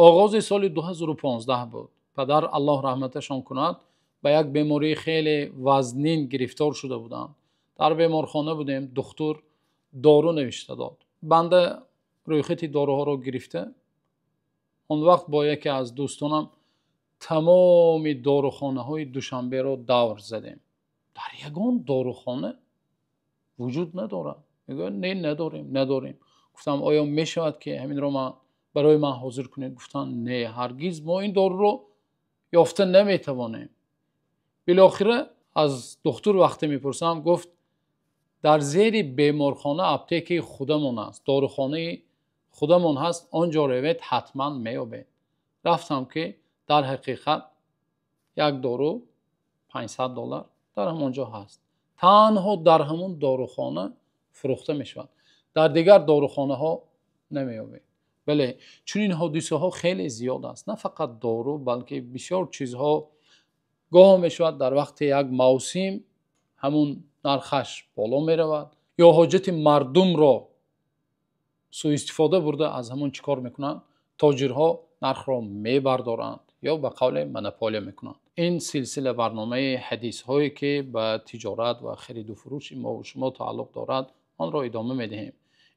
آغاز سال 2015 بود. پدر الله رحمتشان کند به یک بیماری خیلی وزنین گرفتار شده بودند. در بیمارخانه بودیم. دکتر دارو نوشته داد. بنده روی خط داروها رو گرفته. اون وقت با یکی از دوستانم تمام داروخانه های دوشنبه رو دور زدیم. در یگان داروخانه وجود نداره. میگه نه نداریم. گفتم آیا میشود که همین رو برای من حاضر کنید؟ گفتن نه، هرگز ما این دارو رو یافته نمیتوانیم. بالاخره از دکتر وقتی میپرسم گفت در زیر بیمارخانه اپتیک خودمون است، داروخانه خودمون هست، آنجا روید حتما میابید. رفتم که در حقیقت یک دارو $500 در همونجا هست. تنها در همون داروخانه فروخته میشود، در دیگر داروخانه ها نمیابید. بله، چون این حادثه ها خیلی زیاد است. نه فقط دارو بلکه بسیار چیزها گاه میشود در وقت یک موسم همون نرخش بالا میرود یا حاجت مردم را سوء استفاده برده از همون چیکار میکنند؟ تاجرها نرخ را میبردارند یا به قول منپولی میکنند. این سلسله برنامه حدیث هایی که به تجارت و خرید و فروش ما و شما تعلق دارد آن را ادامه میدهیم.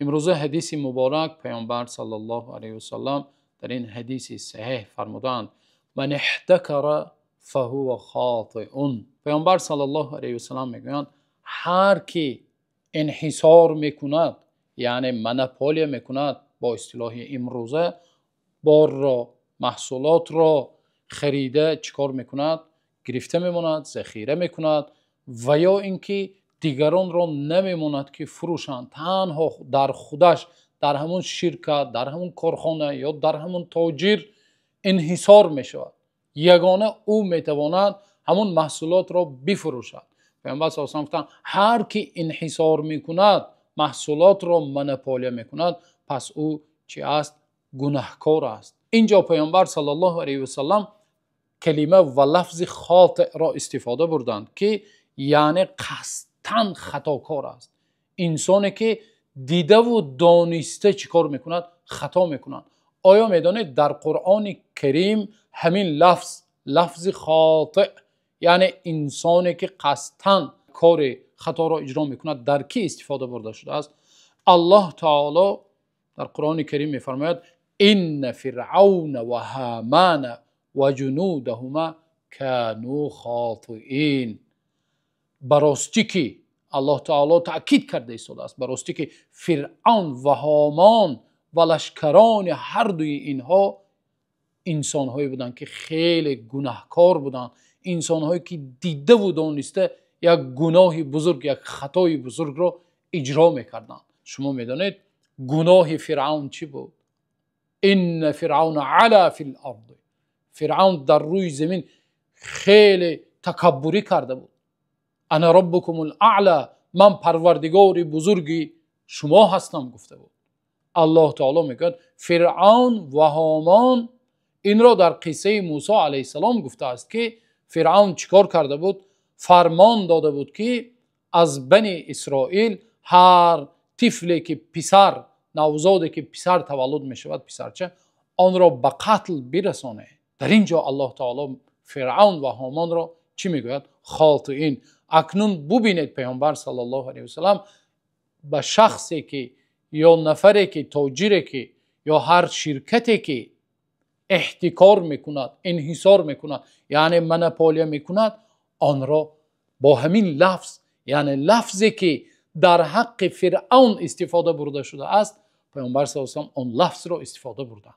امروز حدیث مبارک پیامبر صلی الله علیه و سلم در این حدیث صحیح فرمودند من احتکر فهو خاطئ. پیامبر صلی الله علیه و سلم میگویند هر کی انحصار میکند، یعنی منپولی میکند، با اصطلاح امروزه بار را، محصولات را خریده چیکار میکند؟ گرفته میماند، ذخیره میکند و یا اینکه دیگران را نمیماند که فروشند، تنها در خودش در همون شرکت، در همون کارخانه یا در همون تاجر انحصار میشود. یگانه او میتواند همون محصولات را بفروشد. پیامبر صلی الله علیه و سلم گفتند هر کی انحصار میکند، محصولات را منپولی میکند، پس او چی است؟ گناهکار است. اینجا پیامبر صلی الله علیه و سلم کلمه و لفظ خاطئ را استفاده بردند که یعنی قصداً خطاکار است. انسانی که دیده و دانسته چیکار میکند؟ خطا میکند. آیا میدانید در قرآن کریم همین لفظ خاطئ یعنی انسانی که قصداً کار خطا را اجرا میکند در کی استفاده برده شده است؟ الله تعالی در قرآن کریم میفرماید ان فرعون و هامان و جنودهما كانوا خاطئین. براستی که الله تعالی تأکید کرده ایستاده است، براستی که فرعون و هامان و لشکران هر دوی اینها انسانهایی بودند که خیلی گناهکار بودند، انسانهایی که دیده و دانسته یک گناه بزرگ، یک خطای بزرگ را اجرا میکردند. شما میدانید گناه فرعون چی بود؟ ان فرعون علا فی الارض. فرعون در روی زمین خیلی تکبری کرده بود. انا ربکم الاعلی، من پروردگار بزرگی شما هستم گفته بود. الله تعالی میگه فرعون و هامان این را در قصه موسی علیه السلام گفته است که فرعون چیکار کرده بود؟ فرمان داده بود که از بنی اسرائیل هر طفلی که پسر، نوزادی که پسر تولد می شود، پسرچه، آن را به قتل برسانه. در اینجا الله تعالی فرعون و هامان را چی میگوید؟ خاطئین. اکنون ببینید پیامبر صلی الله علیه و سلم به شخصی که یا نفری که تاجری که یا هر شرکتی که احتکار میکند، انحصار میکند، یعنی منپولی میکند، آن را با همین لفظ، یعنی لفظی که در حق فرعون استفاده برده شده است، پیامبر صلی الله علیه و آن لفظ را استفاده برده،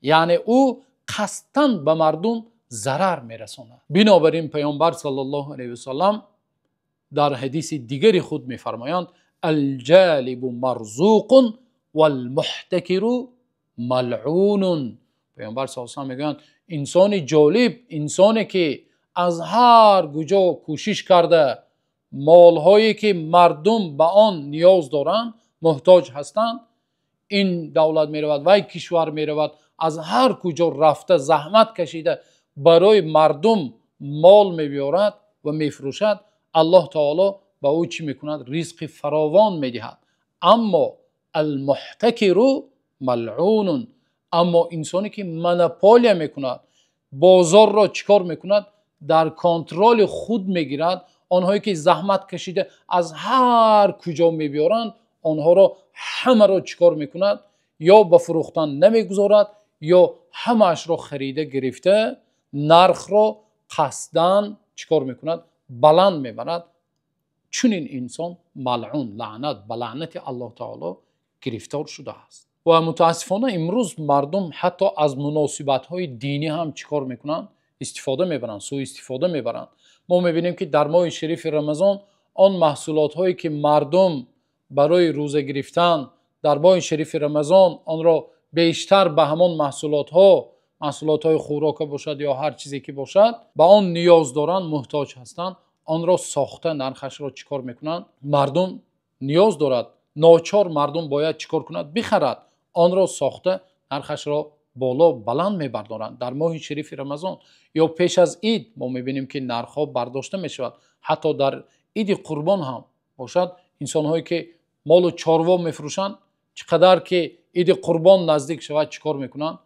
یعنی او قصداً به مردم ضرر میرساند. بنابراین پیامبر صلی الله علیه و سلم در حدیث دیگری خود میفرمایند الجالب مرزوق والمحتکر ملعون. پیامبر صلی الله علیه و میگویند انسان جالب، انسانی که از هر کجا کوشش کرده مالهایی که مردم به آن نیاز دارند، محتاج هستند، این دولت میرود و این کشور میرود، از هر کجا رفته زحمت کشیده برای مردم مال میبیارد و میفروشد، الله تعالی با او چی میکند؟ رزق فراوان میدهد. اما المحتکر ملعون، اما انسانی که مونوپولیا میکند بازار را چیکار میکند؟ در کنترل خود میگیرد. آنهایی که زحمت کشیده از هر کجا میبیارند آنها را همه را چیکار میکند؟ یا به فروختن نمیگذارد یا همه‌اش را خریده گرفته نرخ را قصداً چیکار میکند؟ بلند میبرد. چون این انسان ملعون، لعنت به لعنت الله تعالی گرفتار شده است. و متاسفانه امروز مردم حتی از مناسبت های دینی هم چیکار میکنن؟ استفاده میبرن، سوء استفاده میبرن. ما میبینیم که در ماه شریف رمضان آن محصولات هایی که مردم برای روزه گرفتن در ماه شریف رمضان آن را بیشتر به همان محصولات های خوراک باشد یا هر چیزی که باشد به آن نیاز دارند، محتاج هستند، آن را ساخته نرخش را چیکار میکنند؟ مردم نیاز دارد، ناچار مردم باید چیکار کند؟ بخرد. آن را ساخته نرخش را بالا بلند میبردارند. در ماه شریف رمضان یا پیش از عید ما میبینیم که نرخ ها برداشته میشود. حتی در عید قربان هم باشد انسان هایی که مال و چاروا میفروشند چقدر که عید قربان نزدیک شود چیکار میکنند؟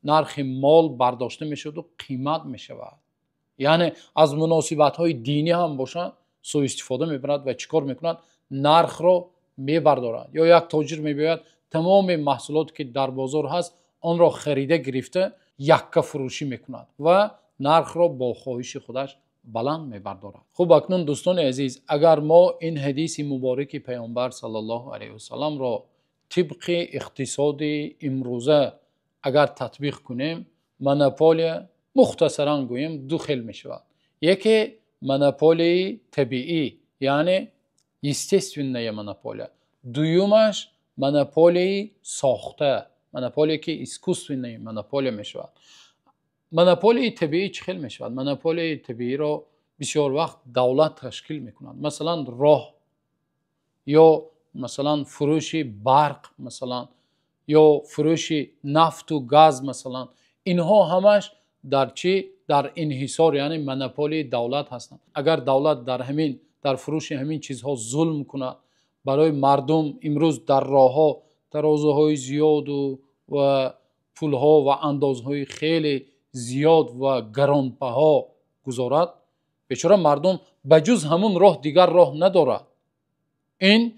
نرخ مال برداشته میشود و قیمت میشود. یعنی از مناسبت های دینی هم باشد سوء استفاده میبرد و چیکار میکند؟ نرخ را میبردارد. یا یک تاجر میباید تمام محصولات که در بازار هست آن را خریده گرفته یکه فروشی میکند و نرخ را با خواهش خودش بلند میبردارد. خب اکنون دوستان عزیز، اگر ما این حدیث مبارک پیامبر صلی الله علیه و سلم را طبق اقتصاد امروزه اگر تطبیق کنیم، مونوپولیا مختصرا گویم دو خیل میشود. یکی مونوپولیا طبیعی یعنی естественная монополия. دویمش монополия ساخته، монополия که искусственная монополия میشود. монополия طبیعی چه خیل میشود؟ монополия طبیعی را بسیار وقت دولت تشکیل میکند. مثلا راه یا مثلا فروش برق مثلا یا فروش نفت و گاز مثلا، اینها همش در چی؟ در انحصار یعنی مونوپولی دولت هستند. اگر دولت در فروش همین چیزها ظلم کنه برای مردم، امروز در راهها ترازوهای زیاد و پولها و اندازهای خیلی زیاد و گرانبها گذارد، بیچاره مردم بجز همون راه دیگر راه ندارد. این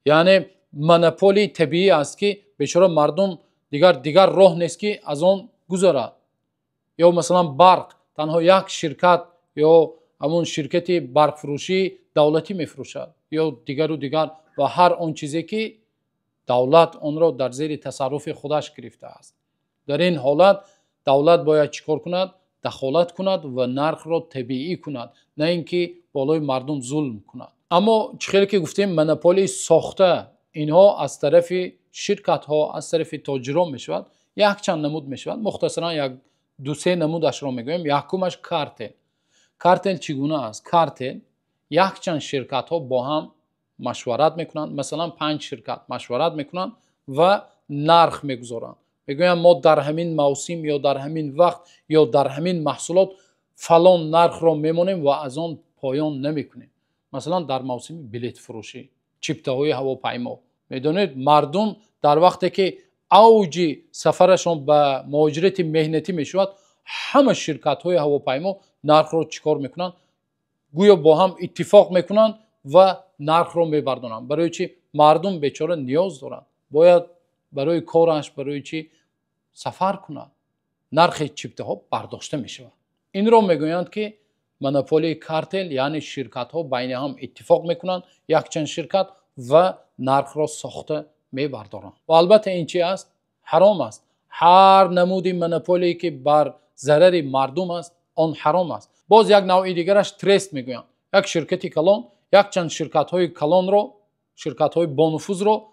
یعنی مونوپولی طبیعی است که بیچاره مردم دیگر راه نیست که از آن گذرد. یا مثلا برق، تنها یک شرکت یا همون شرکت برق فروشی دولتی میفروشد یا دیگر و هر آن چیزی که دولت آن را در زیر تصرف خودش گرفته است. در این حالت دولت باید چیکار کند؟ دخالت کند و نرخ را طبیعی کند، نه اینکه بالای مردم ظلم کند. اما چخیلی که گفتیم مونوپولی ساخته، اینها از طرف شرکت ها، از طرف تاجران میشود. یک چند نمود میشود، مختصرا یک دو سه نمودش را میگویم. یکمش کارتل. کارتل چگونه است؟ کارتل یک چند شرکت ها با هم مشورت میکنند، مثلا 5 شرکت مشورت میکنند و نرخ میگذارند. میگویم ما در همین موسم یا در همین وقت یا در همین محصولات فلان نرخ را میمونیم و از آن پایان نمیکنیم. مثلا در موسم بلیط فروشی، چیپته های هواپیما، میدونید مردم در وقتی که اوج سفرشون به مهاجرت مهنتی میشود، همه شرکت های هواپیما نرخ را چیکار میکنن؟ گویا با هم اتفاق میکنن و نرخ را میبردونن. برای چی؟ مردم بیچاره نیاز دارن، باید برای کارش برای چی سفر کنن. نرخ چیپته ها برداشته میشود. این را میگویند که مونوپولی کارتل، یعنی شرکت ها بین هم اتفاق میکنن، یک چند شرکت و نرخ را ساخته میبردارن. و البته این چی است؟ حرام است. هر نمودی مونوپولی که بر ضرر مردم است آن حرام است. باز یک نوع دیگرش ترست میگویند. یک شرکتی کلان یک چند شرکت های کلان را، شرکت های با نفوذ را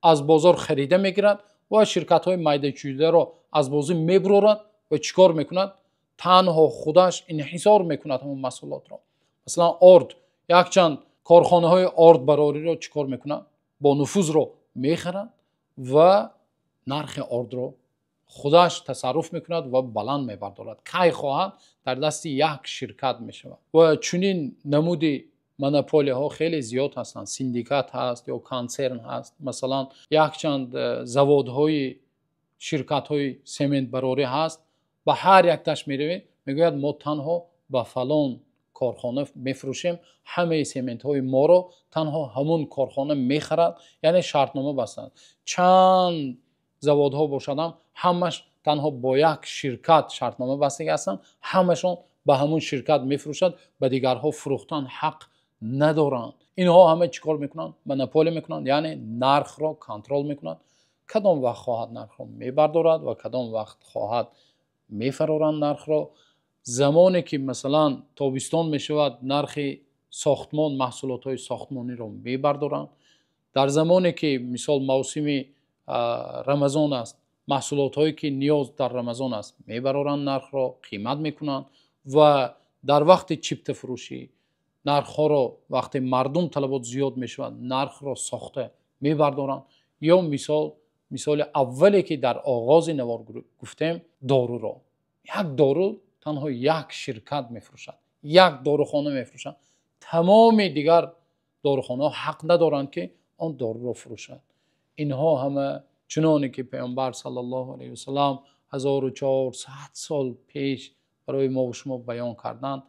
از بازار خریده میگیرد و شرکت های میده چیده را از بازار میبرورد و چیکار میکند؟ تنها خودش انحصار میکند همون محصولات را. مثلا آرد، یک چند کارخانه های آرد براری را چیکار میکند؟ با نفوذ را میخرد و نرخ آرد را خودش تصرف میکند و بلند میبردارد. کی خواهد در دست یک شرکت میشود. و چنین نمودی مونوپولی ها خیلی زیاد هستند. سیندیکات هست یا کانسرن هست. مثلا یک چند زوادهای شرکت های سمنت براری هست، به هر یک تاش میروید میگوید ما تنها به فلان کارخانه میفروشیم، همه سمنت های ما رو تنها همون کارخانه میخرد. یعنی شرطنامه بستند. چند заводҳо бошадам ҳамаш танҳо бо як ширкат шартнома бастагӣ ҳастанд, ҳамашон ба ҳамун ширкат мефурӯшад, ба дигарҳо фурӯхтан ҳақ надоранд. инҳо ҳама чӣ кор мекунанд? Монополия мекунанд, яъне нархро контрол мекунанд. кадом вақт хоҳад нархро мебардорад ва кадом вақт хоҳад мефароранд нархро. замоне ки масалан тобистон мешавад, нархи сохтмон, маҳсулотҳои сохтмониро мебардоранд. дар замоне ки мисол мавсими рамазон аст, маҳсулотҳое ки ниёз дар рамазон аст мебароранд, нархро қимат мекунанд. ва дар вақти чиптафурӯшӣ нархҳоро, вақте мардум талабот зиёд мешавад, нархро сохта мебардоранд. ё мисоли аввале ки дар оғози навор гуфтем, доруро. як дору танҳо як ширкат мефурӯшад, як дорухона мефурӯшад. тамоми дигар дорухонаҳо ҳақ надоранд ки он доруро фурӯшад. инҳо ҳама чуноне ки паёмбар саллаллоҳу алайҳи васалам 1400 сол пеш барои мо ва шумо баён карданд,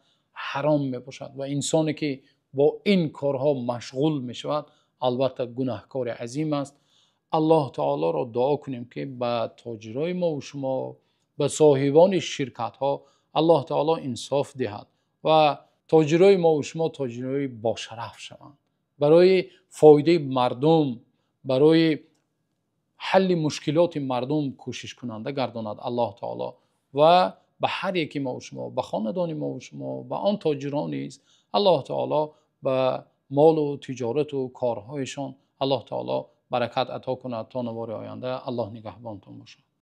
ҳаром мебошад. ва инсоне ки бо ин корҳо машғул мешавад, албатта гунаҳкори азим аст. аллоҳ таолоро дуо кунем ки ба тоҷирои мо ва шумо, ба соҳибони ширкатҳо аллоҳ таоло инсоф диҳад ва тоҷирои мо ва шумо тоҷирои бошараф шаванд. барои фоидаи мардум, барои ҳалли мушкилоти мардум кӯшишкунанда гардонад аллоҳ таоло. ва ба ҳар яки мо ва шумо, ба хонадони мо ва шумо, ба он тоҷирон низ аллоҳ таоло ба молу тиҷорату корҳояшон аллоҳ таоло баракат ато кунад. то навори оянда аллоҳ нигаҳбонтон бошад.